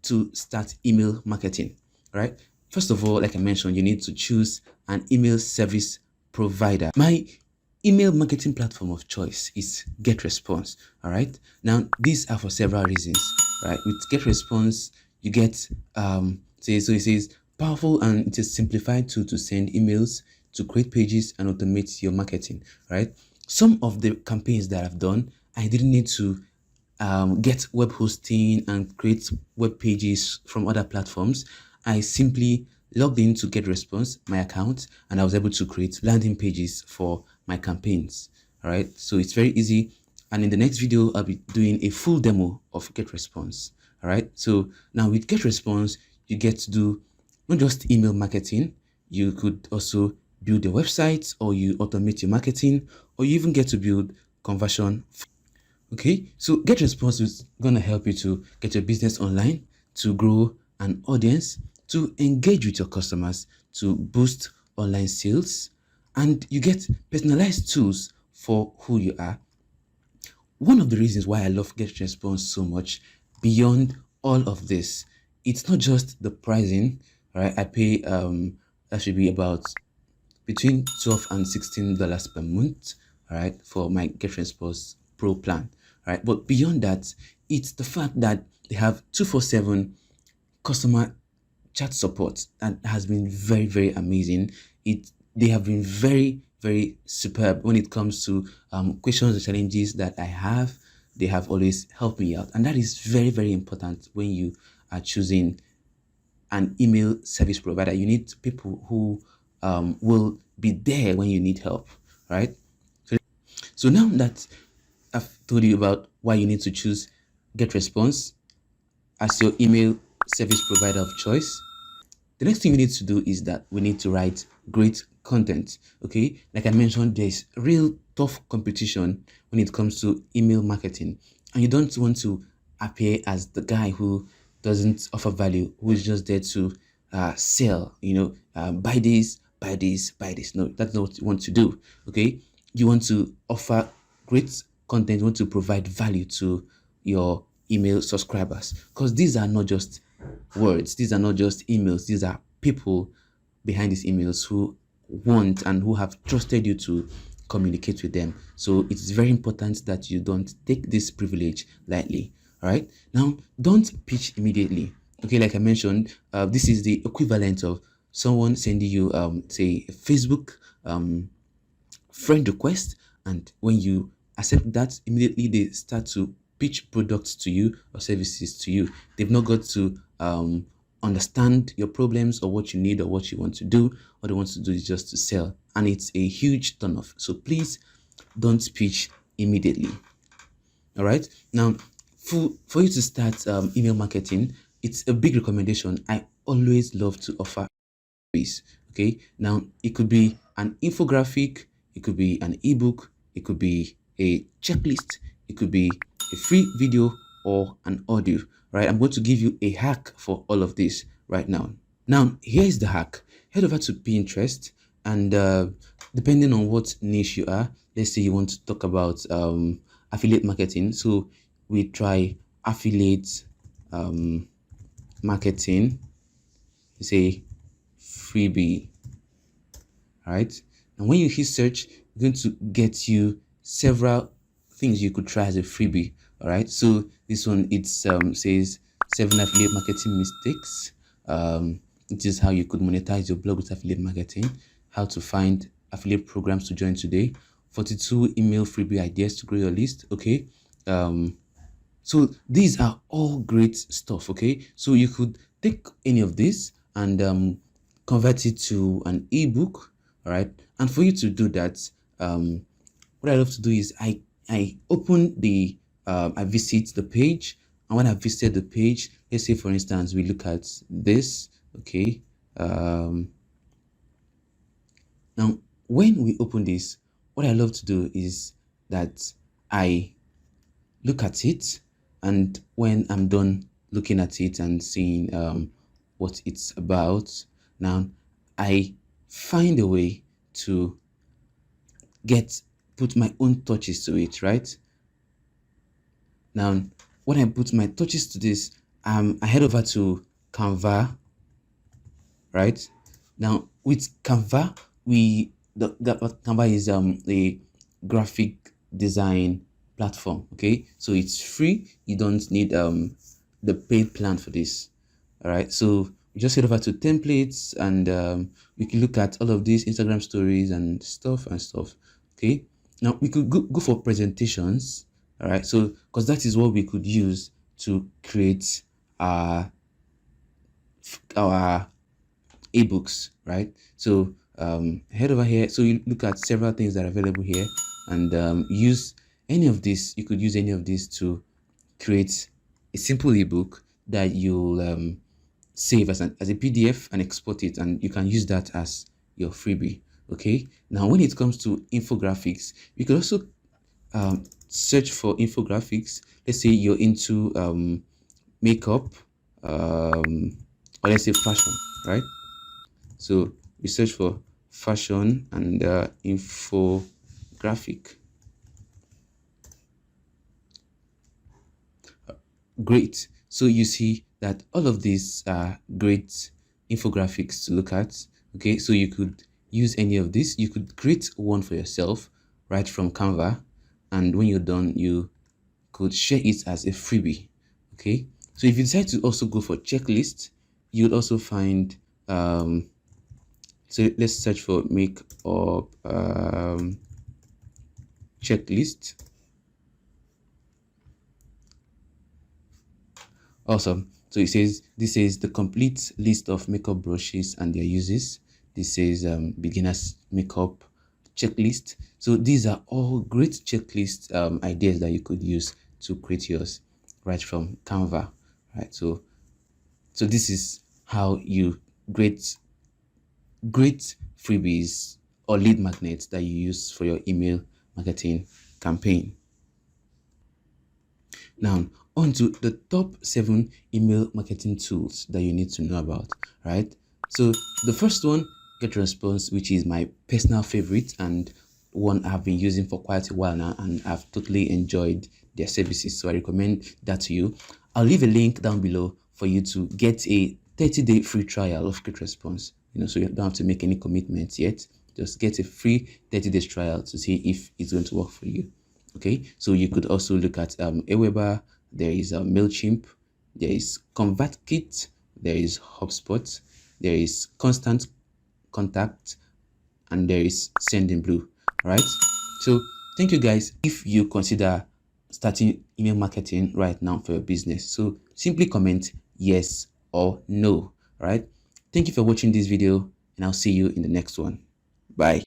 to start email marketing, right? First of all, like I mentioned, you need to choose an email service provider. My email marketing platform of choice is GetResponse. All right. Now, these are for several reasons, right? With GetResponse, you get so it says powerful and it is simplified to send emails, to create pages and automate your marketing, right? Some of the campaigns that I've done, I didn't need to get web hosting and create web pages from other platforms. I simply logged in to GetResponse, my account, and I was able to create landing pages for my campaigns. All right, so it's very easy. And in the next video, I'll be doing a full demo of GetResponse. All right, so now with GetResponse, you get to do not just email marketing, you could also build a website, or you automate your marketing, or you even get to build conversion. Okay, so GetResponse is gonna help you to get your business online, to grow an audience, to engage with your customers, to boost online sales, and you get personalized tools for who you are. One of the reasons why I love GetResponse so much, beyond all of this, it's not just the pricing, right? I pay that should be about between $12 and $16 per month, all right, for my GetResponse Pro plan, right? But beyond that, it's the fact that they have 247 customer chat support that has been very, very amazing. They have been very, very superb when it comes to questions and challenges that I have. They have always helped me out, and that is very, very important when you are choosing an email service provider. You need people who will be there when you need help, right? So now that I've told you about why you need to choose GetResponse as your email service provider of choice, the next thing we need to do is that we need to write great content. Okay, like I mentioned, there's real tough competition when it comes to email marketing, and you don't want to appear as the guy who doesn't offer value, who is just there to sell, buy this, buy this, buy this. No, that's not what you want to do. Okay, you want to offer great content, you want to provide value to your email subscribers, because these are not just words, these are not just emails, these are people behind these emails who want and who have trusted you to communicate with them. So it's very important that you don't take this privilege lightly. All right, now don't pitch immediately. Okay, like I mentioned, this is the equivalent of someone sending you say a Facebook friend request, and when you accept that, immediately they start to pitch products to you or services to you. They've not got to understand your problems or what you need or what you want to do. What they want to do is just to sell, and it's a huge turnoff. So please don't pitch immediately. All right, now for you to start email marketing, it's a big recommendation. I always love to offer ways. Okay, now it could be an infographic, it could be an ebook, it could be a checklist, it could be a free video or an audio. Right, I'm going to give you a hack for all of this right now. Now here's the hack. Head over to Pinterest, and depending on what niche you are, let's say you want to talk about affiliate marketing, so we try affiliate marketing, say freebie. All right, and when you hit search, it's going to get you several things you could try as a freebie. All right, so this one, it says 7 affiliate marketing mistakes. It is how you could monetize your blog with affiliate marketing, how to find affiliate programs to join today, 42 email freebie ideas to grow your list. Okay, so these are all great stuff. Okay, so you could take any of this and convert it to an ebook. All right, and for you to do that, what I love to do is I open the I visit the page, and when I visited the page, let's say for instance we look at this. Okay, now when we open this, what I love to do is that I look at it, and when I'm done looking at it and seeing what it's about, now I find a way to put my own touches to it. Right, now when I put my touches to this, I head over to Canva, right? Now with Canva, Canva is a graphic design platform. Okay, so it's free. You don't need the paid plan for this. All right, so we just head over to templates, and we can look at all of these Instagram stories and stuff. Okay, now we could go for presentations. All right, so because that is what we could use to create our ebooks, right? So head over here. So you look at several things that are available here, and use any of this. You could use any of these to create a simple ebook that you'll save as a PDF and export it, and you can use that as your freebie. Okay, now when it comes to infographics, you could also search for infographics. Let's say you're into makeup, or let's say fashion, right? So we search for fashion and infographic. Great. So you see that all of these are great infographics to look at. Okay, so you could use any of this. You could create one for yourself right from Canva, and when you're done, you could share it as a freebie. Okay, so if you decide to also go for checklist, you'll also find so let's search for makeup checklist. Awesome. So it says this is the complete list of makeup brushes and their uses. This says beginners makeup checklist. So these are all great checklist ideas that you could use to create yours right from Canva. Right. So this is how you great freebies or lead magnets that you use for your email marketing campaign. Now, on to the top 7 email marketing tools that you need to know about, right? So the first one, GetResponse, which is my personal favorite and one I've been using for quite a while now, and I've totally enjoyed their services. So I recommend that to you. I'll leave a link down below for you to get a 30-day free trial of GetResponse. So you don't have to make any commitments yet. Just get a free 30 days trial to see if it's going to work for you. Okay, so you could also look at Aweber, there is MailChimp, there is ConvertKit, there is HubSpot, there is Constant Contact, and there is Sendinblue. All right, so thank you guys. If you consider starting email marketing right now for your business, so simply comment yes or no. All right, thank you for watching this video, and I'll see you in the next one. Bye.